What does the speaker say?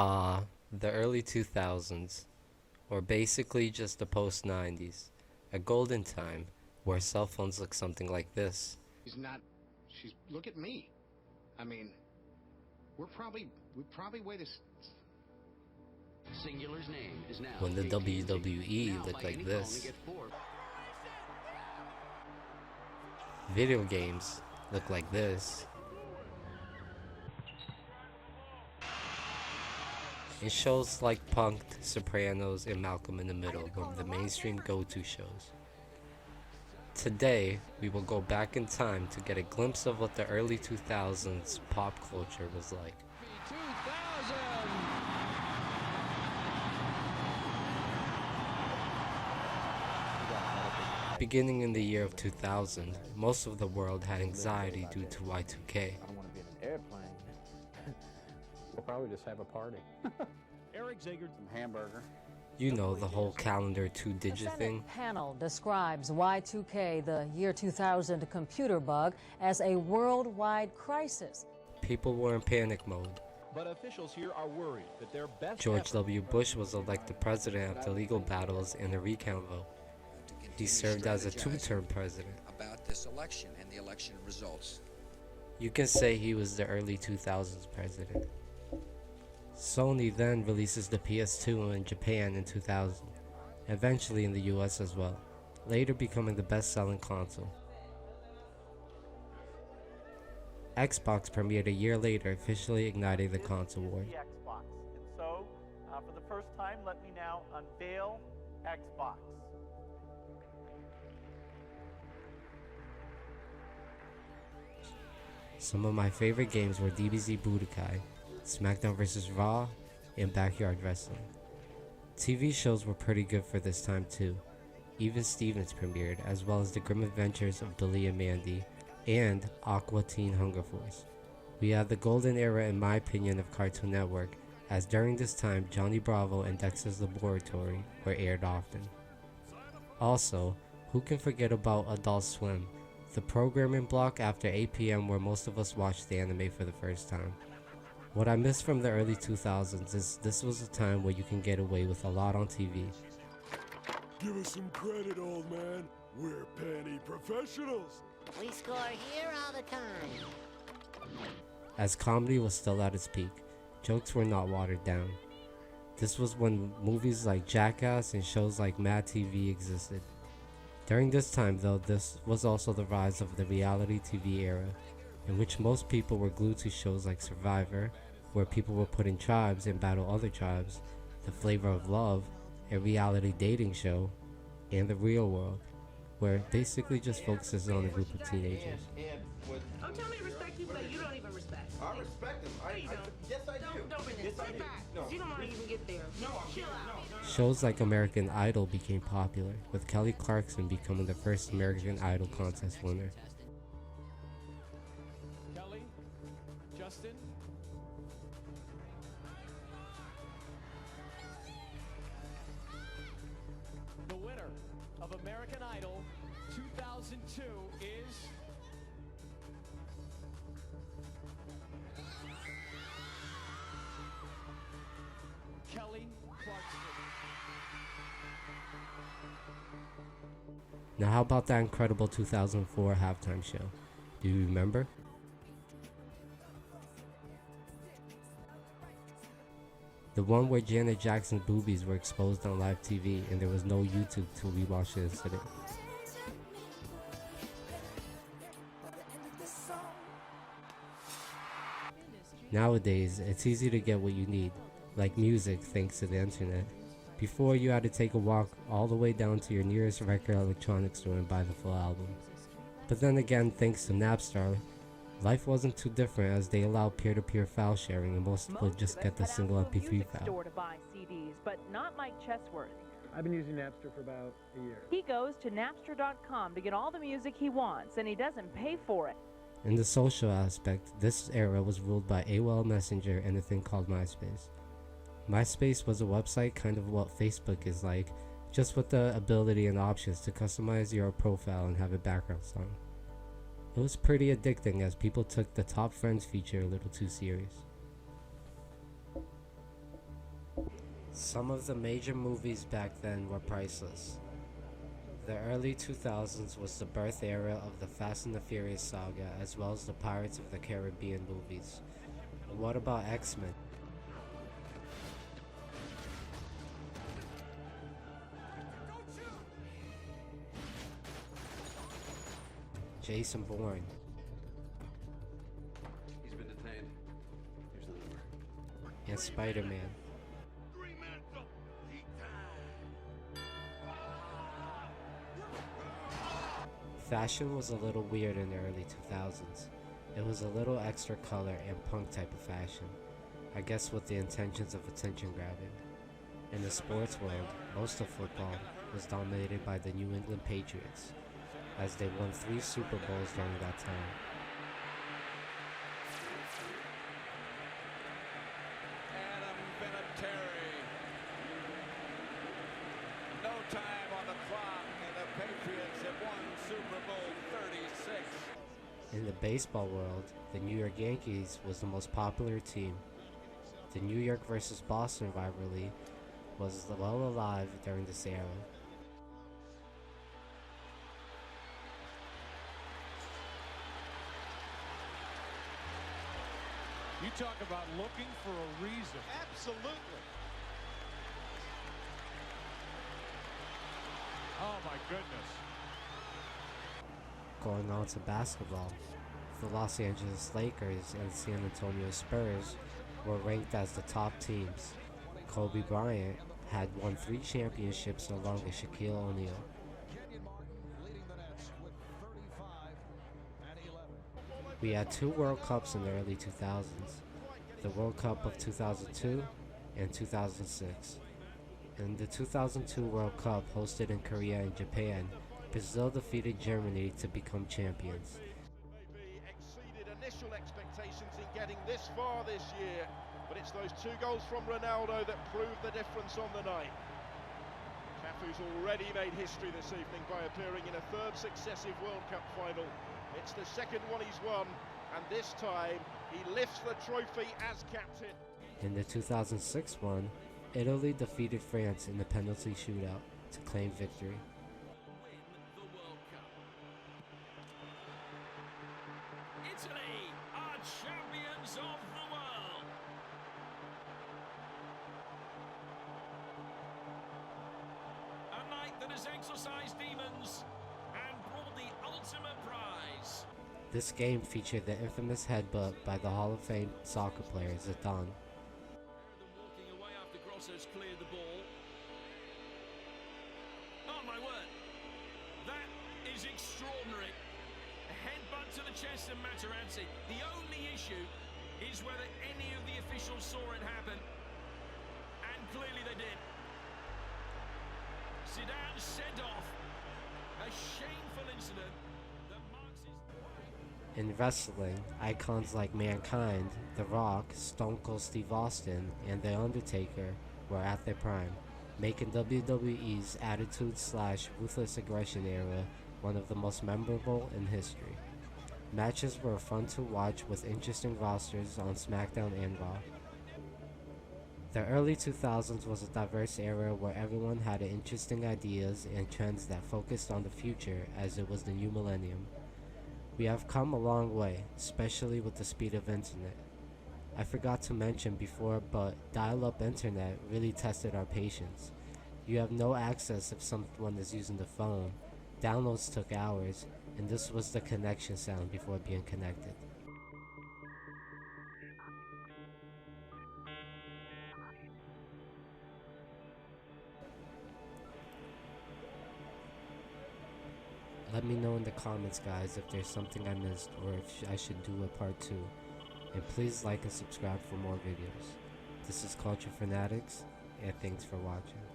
The early 2000s, or basically just the post 90s, a golden time where cell phones look something like this. She's not. She's. Look at me. I mean, we probably weigh this. Singular's name is now When the AT&T. WWE Now looked buy like any phone and this. get four. Video games look like this. And shows like Punk'd, Sopranos, and Malcolm in the Middle were the mainstream go-to shows. Today, we will go back in time to get a glimpse of what the early 2000s pop culture was like. Beginning in the year of 2000, most of the world had anxiety due to Y2K. I don't want to be in an airplane. We'll probably just have a party. Eric Zager, Some hamburger. You know, the whole calendar two-digit thing. Panel describes Y2K, the year 2000 computer bug, as a worldwide crisis. People were in panic mode. but officials here are worried that their best George effort- W. Bush was elected president after legal battles and a recount vote. He served as a two-term president. About this election and the election results. You can say he was the early 2000s president. Sony then releases the PS2 in Japan in 2000, eventually in the US as well, later becoming the best-selling console. Xbox premiered a year later, officially igniting the console war. The Xbox. And so, for the first time, let me now unveil Xbox. Some of my favorite games were DBZ Budokai, SmackDown vs. Raw, and Backyard Wrestling. TV shows were pretty good for this time too. Even Stevens premiered, as well as The Grim Adventures of Billy and Mandy, and Aqua Teen Hunger Force. We had the golden era in my opinion of Cartoon Network, as during this time Johnny Bravo and Dexter's Laboratory were aired often. Also, who can forget about Adult Swim, the programming block after 8 p.m. where most of us watched the anime for the first time. What I miss from the early 2000s is this was a time where you can get away with a lot on TV. Give us some credit, old man. We're penny professionals. We score here all the time. As comedy was still at its peak, jokes were not watered down. This was when movies like Jackass and shows like Mad TV existed. During this time though, this was also the rise of the reality TV era, in which most people were glued to shows like Survivor, where people were put in tribes and battle other tribes, The Flavor of Love, a reality dating show, and The Real World, where it basically just focuses on a group of teenagers. Don't tell me to respect people that you don't even respect. I respect them. Yes, I do. Don't bring this. Sit back. You don't want to even get there. No, chill out. Shows like American Idol became popular, with Kelly Clarkson becoming the first American Idol contest winner. Kelly, Justin, the winner of American Idol 2002 is Kelly Clarkson. Now how about that incredible 2004 halftime show? Do you remember? The one where Janet Jackson's boobies were exposed on live TV and there was no YouTube to rewatch the incident. Nowadays, it's easy to get what you need, like music thanks to the internet. Before, you had to take a walk all the way down to your nearest record electronics store and buy the full album. But then again, thanks to Napster, life wasn't too different as they allowed peer-to-peer file sharing and most would just get the single MP3 file. Store to buy CDs, but not Mike Chesworth. I've been using Napster for about a year. He goes to Napster.com to get all the music he wants, and he doesn't pay for it. In the social aspect, this era was ruled by AOL Messenger and a thing called MySpace. MySpace was a website kind of what Facebook is like, just with the ability and options to customize your profile and have a background song. It was pretty addicting as people took the top friends feature a little too serious. Some of the major movies back then were priceless. The early 2000s was the birth era of the Fast and the Furious saga, as well as the Pirates of the Caribbean movies. What about X-Men? Jason Bourne. He's been detained. Here's the number. And Spider-Man. Fashion was a little weird in the early 2000s. It was a little extra color and punk type of fashion, I guess with the intentions of attention grabbing. In the sports world, most of football was dominated by the New England Patriots, as they won 3 Super Bowls during that time. Adam Vinatieri. No time on the clock, and the Patriots have won Super Bowl 36. In the baseball world, the New York Yankees was the most popular team. The New York versus Boston rivalry was well alive during this era. You talk about looking for a reason. Absolutely. Oh my goodness. Going on to basketball, the Los Angeles Lakers and San Antonio Spurs were ranked as the top teams. Kobe Bryant had won 3 championships along with Shaquille O'Neal. We had 2 World Cups in the early 2000s, the World Cup of 2002 and 2006. In the 2002 World Cup hosted in Korea and Japan, Brazil defeated Germany to become champions. Maybe exceeded initial expectations in getting this far this year, but it's those 2 goals from Ronaldo that proved the difference on the night. Cafu's already made history this evening by appearing in a 3rd successive World Cup final. It's the 2nd one he's won, and this time he lifts the trophy as captain. In the 2006 one, Italy defeated France in the penalty shootout to claim victory. Italy are champions of the world. A night that has exorcised demons and brought the ultimate prize. This game featured the infamous headbutt by the Hall of Fame soccer player Zidane. Walking away after Grosso's cleared the ball. Oh my word, that is extraordinary. A headbutt to the chest of Materazzi. The only issue is whether any of the officials saw it happen, and clearly they did. Zidane sent off. A shameful incident. In wrestling, icons like Mankind, The Rock, Stone Cold Steve Austin, and The Undertaker were at their prime, making WWE's Attitude/Ruthless Aggression era one of the most memorable in history. Matches were fun to watch with interesting rosters on SmackDown and Raw. The early 2000s was a diverse era where everyone had interesting ideas and trends that focused on the future as it was the new millennium. We have come a long way, especially with the speed of internet. I forgot to mention before, but dial-up internet really tested our patience. You have no access if someone is using the phone. Downloads took hours, and this was the connection sound before being connected. Let me know in the comments, guys, if there's something I missed or if I should do a part 2. And please like and subscribe for more videos. This is Culture Fanatics, and thanks for watching.